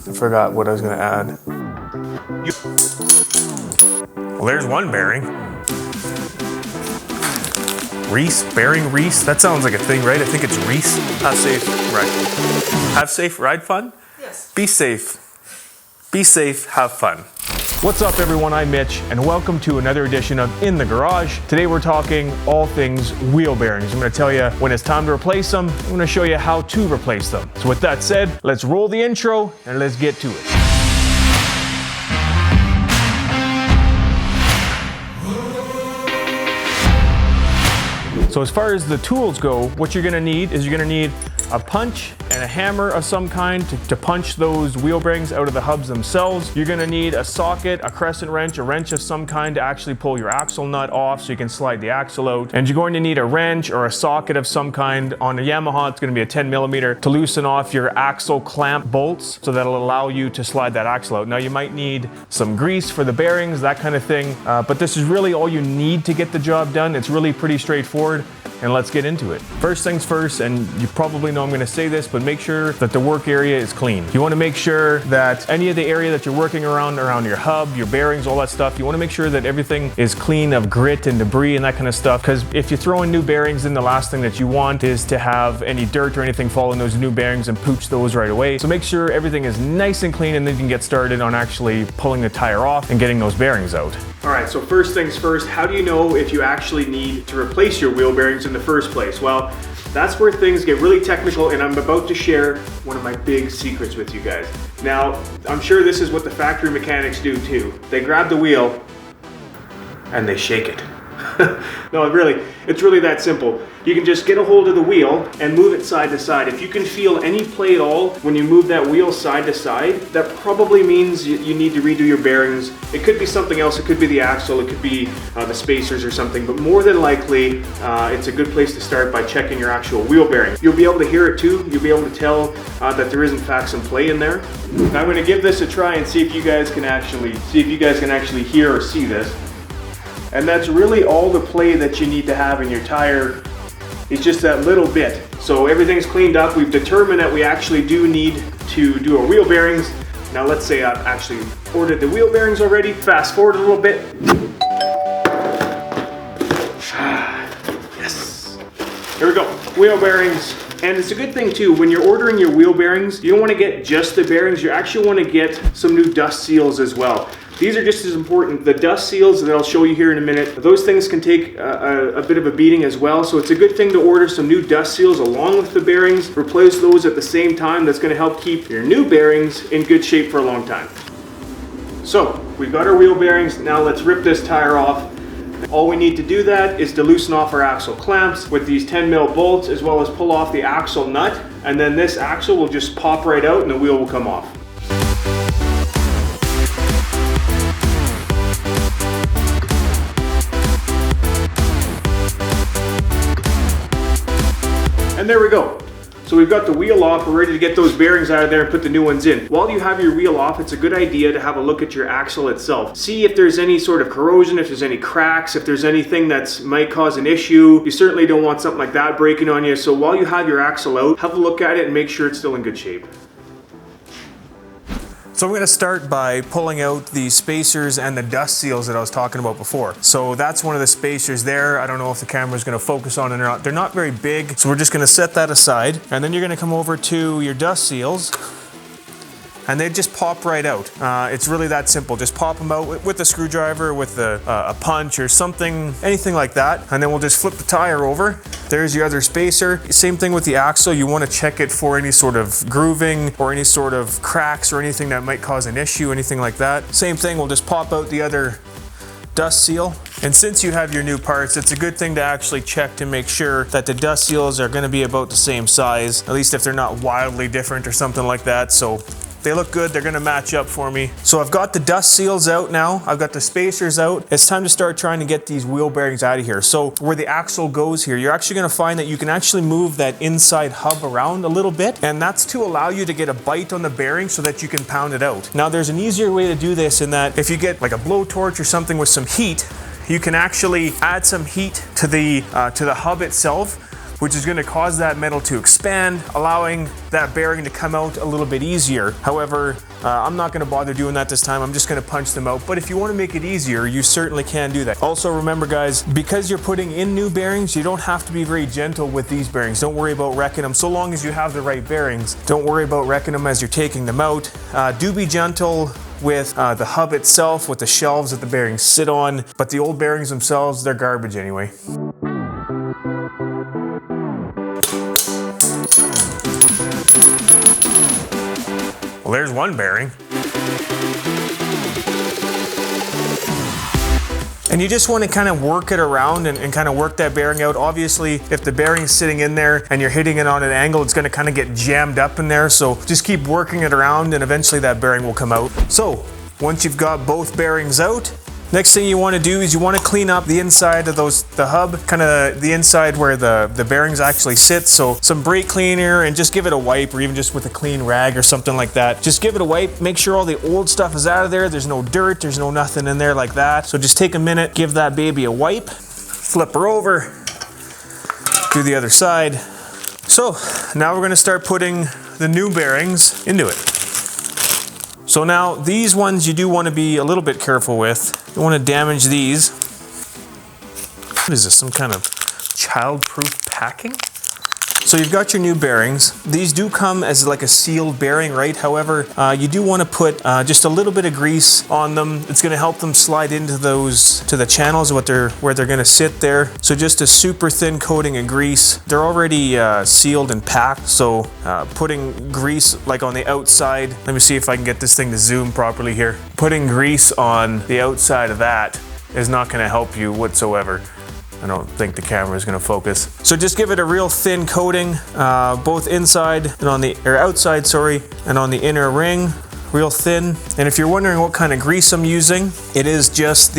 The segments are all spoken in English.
I forgot what I was gonna add. Well, there's one bearing. Reese, bearing Reese. That sounds like a thing, right? I think it's Reese. Have safe ride. Have safe ride fun? Yes. Be safe. Be safe, have fun. What's up everyone, I'm Mitch and welcome to another edition of In the Garage. Today we're talking all things wheel bearings. I'm going to tell you when it's time to replace them. I'm going to show you how to replace them. So with that said, let's roll the intro and let's get to it. So as far as the tools go, what you're going to need is you're going to need a punch and a hammer of some kind to punch those wheel bearings out of the hubs themselves. You're gonna need a socket, a crescent wrench, a wrench of some kind to actually pull your axle nut off so you can slide the axle out. And you're going to need a wrench or a socket of some kind. On a Yamaha, it's gonna be a 10mm to loosen off your axle clamp bolts so that'll allow you to slide that axle out. Now you might need some grease for the bearings, that kind of thing. But this is really all you need to get the job done. It's really pretty straightforward. And let's get into it. First things first, and you probably know I'm gonna say this, but make sure that the work area is clean. You wanna make sure that any of the area that you're working around your hub, your bearings, all that stuff, you wanna make sure that everything is clean of grit and debris and that kind of stuff, because if you throw in new bearings, then the last thing that you want is to have any dirt or anything fall in those new bearings and pooch those right away. So make sure everything is nice and clean and then you can get started on actually pulling the tire off and getting those bearings out. All right, so first things first, how do you know if you actually need to replace your wheel bearings in the first place? Well, that's where things get really technical, and I'm about to share one of my big secrets with you guys. Now, I'm sure this is what the factory mechanics do too. They grab the wheel and they shake it. No, it's really that simple. You can just get a hold of the wheel and move it side to side. If you can feel any play at all when you move that wheel side to side, that probably means you need to redo your bearings. It could be something else. It could be the axle. It could be the spacers or something. But more than likely, it's a good place to start by checking your actual wheel bearing. You'll be able to hear it too. You'll be able to tell that there is in fact some play in there. Now I'm going to give this a try and see if you guys can actually hear or see this. And that's really all the play that you need to have in your tire. It's just that little bit. So everything's cleaned up. We've determined that we actually do need to do our wheel bearings. Now let's say I've actually ordered the wheel bearings already. Fast forward a little bit. Yes. Here we go. Wheel bearings. And it's a good thing too, when you're ordering your wheel bearings, you don't want to get just the bearings. You actually want to get some new dust seals as well. These are just as important. The dust seals that I'll show you here in a minute, those things can take a bit of a beating as well. So it's a good thing to order some new dust seals along with the bearings. Replace those at the same time. That's going to help keep your new bearings in good shape for a long time. So we've got our wheel bearings. Now let's rip this tire off. All we need to do that is to loosen off our axle clamps with these 10mm bolts, as well as pull off the axle nut. And then this axle will just pop right out and the wheel will come off. And there we go. So we've got the wheel off, we're ready to get those bearings out of there and put the new ones in. While you have your wheel off, it's a good idea to have a look at your axle itself. See if there's any sort of corrosion, if there's any cracks, if there's anything that might cause an issue. You certainly don't want something like that breaking on you. So while you have your axle out, have a look at it and make sure it's still in good shape. So I'm going to start by pulling out the spacers and the dust seals that I was talking about before. So that's one of the spacers there. I don't know if the camera is going to focus on it or not. They're not very big, so we're just going to set that aside. And then you're going to come over to your dust seals, and they just pop right out. It's really that simple. Just pop them out with a screwdriver, with a punch or something, anything like that. And then we'll just flip the tire over. There's your other spacer. Same thing with the axle. You want to check it for any sort of grooving or any sort of cracks or anything that might cause an issue, anything like that. Same thing, we'll just pop out the other dust seal. And since you have your new parts, it's a good thing to actually check to make sure that the dust seals are going to be about the same size, at least if they're not wildly different or something like that. So they look good, they're gonna match up for me. So I've got the dust seals out now, I've got the spacers out. It's time to start trying to get these wheel bearings out of here. So where the axle goes here, you're actually gonna find that you can actually move that inside hub around a little bit, and that's to allow you to get a bite on the bearing so that you can pound it out. Now there's an easier way to do this in that if you get like a blowtorch or something with some heat, you can actually add some heat to the hub itself. which is gonna cause that metal to expand, allowing that bearing to come out a little bit easier. However, I'm not gonna bother doing that this time. I'm just gonna punch them out. But if you wanna make it easier, you certainly can do that. Also remember guys, because you're putting in new bearings, you don't have to be very gentle with these bearings. Don't worry about wrecking them. So long as you have the right bearings, don't worry about wrecking them as you're taking them out. Do be gentle with the hub itself, with the shelves that the bearings sit on, but the old bearings themselves, they're garbage anyway. Well, there's one bearing. And you just want to kind of work it around and kind of work that bearing out. Obviously, if the bearing's sitting in there and you're hitting it on an angle, it's going to kind of get jammed up in there. So just keep working it around and eventually that bearing will come out. So once you've got both bearings out, next thing you want to do is you want to clean up the inside of the hub, kind of the inside where the bearings actually sit. So some brake cleaner and just give it a wipe, or even just with a clean rag or something like that. Just give it a wipe, make sure all the old stuff is out of there. There's no dirt, there's no nothing in there like that. So just take a minute, give that baby a wipe, flip her over, do the other side. So now we're going to start putting the new bearings into it. So now these ones you do want to be a little bit careful with. You don't want to damage these. What is this, some kind of child-proof packing? So you've got your new bearings. These do come as like a sealed bearing, right? However, you do want to put just a little bit of grease on them. It's going to help them slide into to the channels where they're going to sit there. So just a super thin coating of grease. They're already sealed and packed. So putting grease like on the outside. Let me see if I can get this thing to zoom properly here. Putting grease on the outside of that is not going to help you whatsoever. I don't think the camera is going to focus. So just give it a real thin coating, both inside and outside, and on the inner ring, real thin. And if you're wondering what kind of grease I'm using, it's just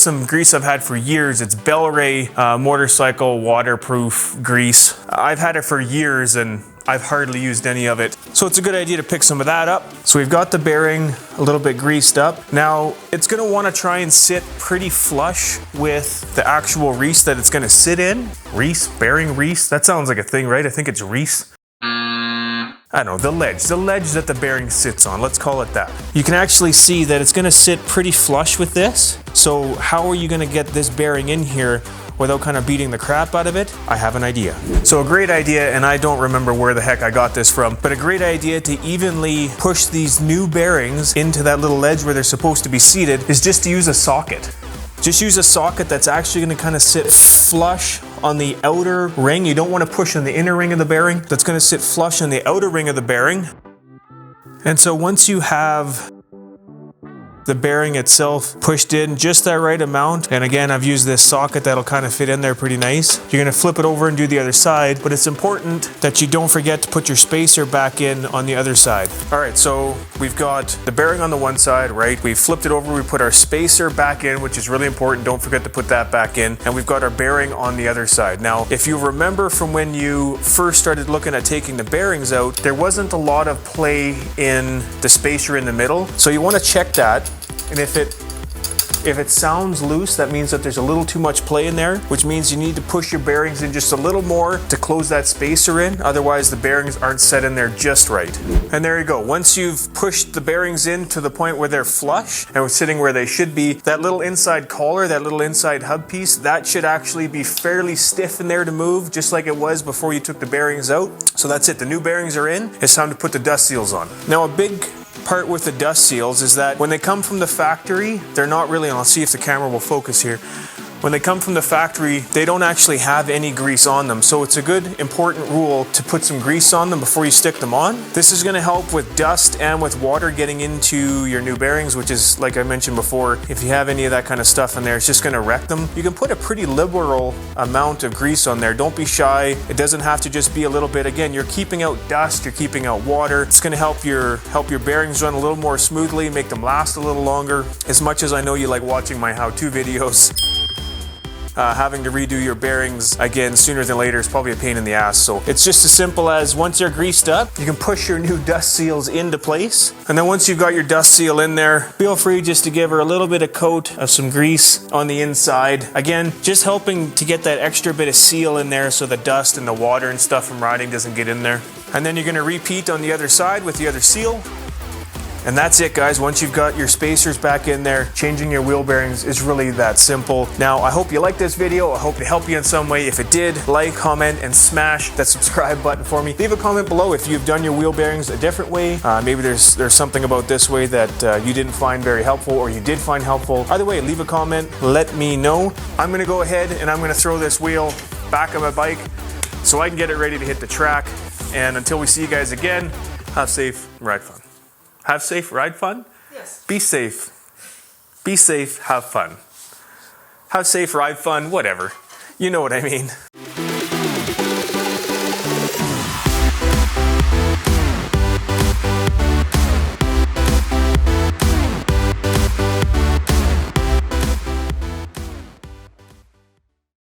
some grease I've had for years. It's Bel-Ray motorcycle waterproof grease. I've had it for years and I've hardly used any of it. So it's a good idea to pick some of that up. So we've got the bearing a little bit greased up. Now it's gonna wanna try and sit pretty flush with the actual reese that it's gonna sit in. Bearing reese, that sounds like a thing, right? I think it's reese. I don't know, the ledge that the bearing sits on, let's call it that. You can actually see that it's gonna sit pretty flush with this. So how are you gonna get this bearing in here without kind of beating the crap out of it? I have an idea. So a great idea, and I don't remember where the heck I got this from, but a great idea to evenly push these new bearings into that little ledge where they're supposed to be seated is just to use a socket. Just use a socket that's actually gonna kind of sit flush on the outer ring. You don't want to push on the inner ring of the bearing. That's gonna sit flush on the outer ring of the bearing. And so once you have the bearing itself pushed in just that right amount, and again I've used this socket that'll kind of fit in there pretty nice. You're gonna flip it over and do the other side, but it's important that you don't forget to put your spacer back in on the other side. All right, so we've got the bearing on the one side, right? We flipped it over, we put our spacer back in, which is really important. Don't forget to put that back in. And we've got our bearing on the other side. Now, if you remember from when you first started looking at taking the bearings out, there wasn't a lot of play in the spacer in the middle. So you want to check that. And if it sounds loose, that means that there's a little too much play in there, which means you need to push your bearings in just a little more to close that spacer in. Otherwise, the bearings aren't set in there just right. And there you go. Once you've pushed the bearings in to the point where they're flush and sitting where they should be, that little inside collar, that little inside hub piece, that should actually be fairly stiff in there to move, just like it was before you took the bearings out. So that's it. The new bearings are in. It's time to put the dust seals on. Now, a big part with the dust seals is that when they come from the factory, they're not really, and I'll see if the camera will focus here. When they come from the factory, they don't actually have any grease on them. So it's a good, important rule to put some grease on them before you stick them on. This is gonna help with dust and with water getting into your new bearings, which is, like I mentioned before, if you have any of that kind of stuff in there, it's just gonna wreck them. You can put a pretty liberal amount of grease on there. Don't be shy. It doesn't have to just be a little bit. Again, you're keeping out dust, you're keeping out water. It's gonna help your bearings run a little more smoothly, make them last a little longer. As much as I know you like watching my how-to videos, having to redo your bearings again sooner than later is probably a pain in the ass. So it's just as simple as once they're greased up, you can push your new dust seals into place. And then once you've got your dust seal in there, feel free just to give her a little bit of coat of some grease on the inside. Again, just helping to get that extra bit of seal in there so the dust and the water and stuff from riding doesn't get in there. And then you're going to repeat on the other side with the other seal. And that's it, guys. Once you've got your spacers back in there, changing your wheel bearings is really that simple. Now, I hope you liked this video. I hope it helped you in some way. If it did, like, comment, and smash that subscribe button for me. Leave a comment below if you've done your wheel bearings a different way. Maybe there's something about this way that you didn't find very helpful or you did find helpful. Either way, leave a comment. Let me know. I'm gonna go ahead and I'm gonna throw this wheel back on my bike so I can get it ready to hit the track. And until we see you guys again, have safe, ride fun. Have safe, ride fun? Yes. Be safe. Be safe, have fun. Have safe, ride fun, whatever. You know what I mean.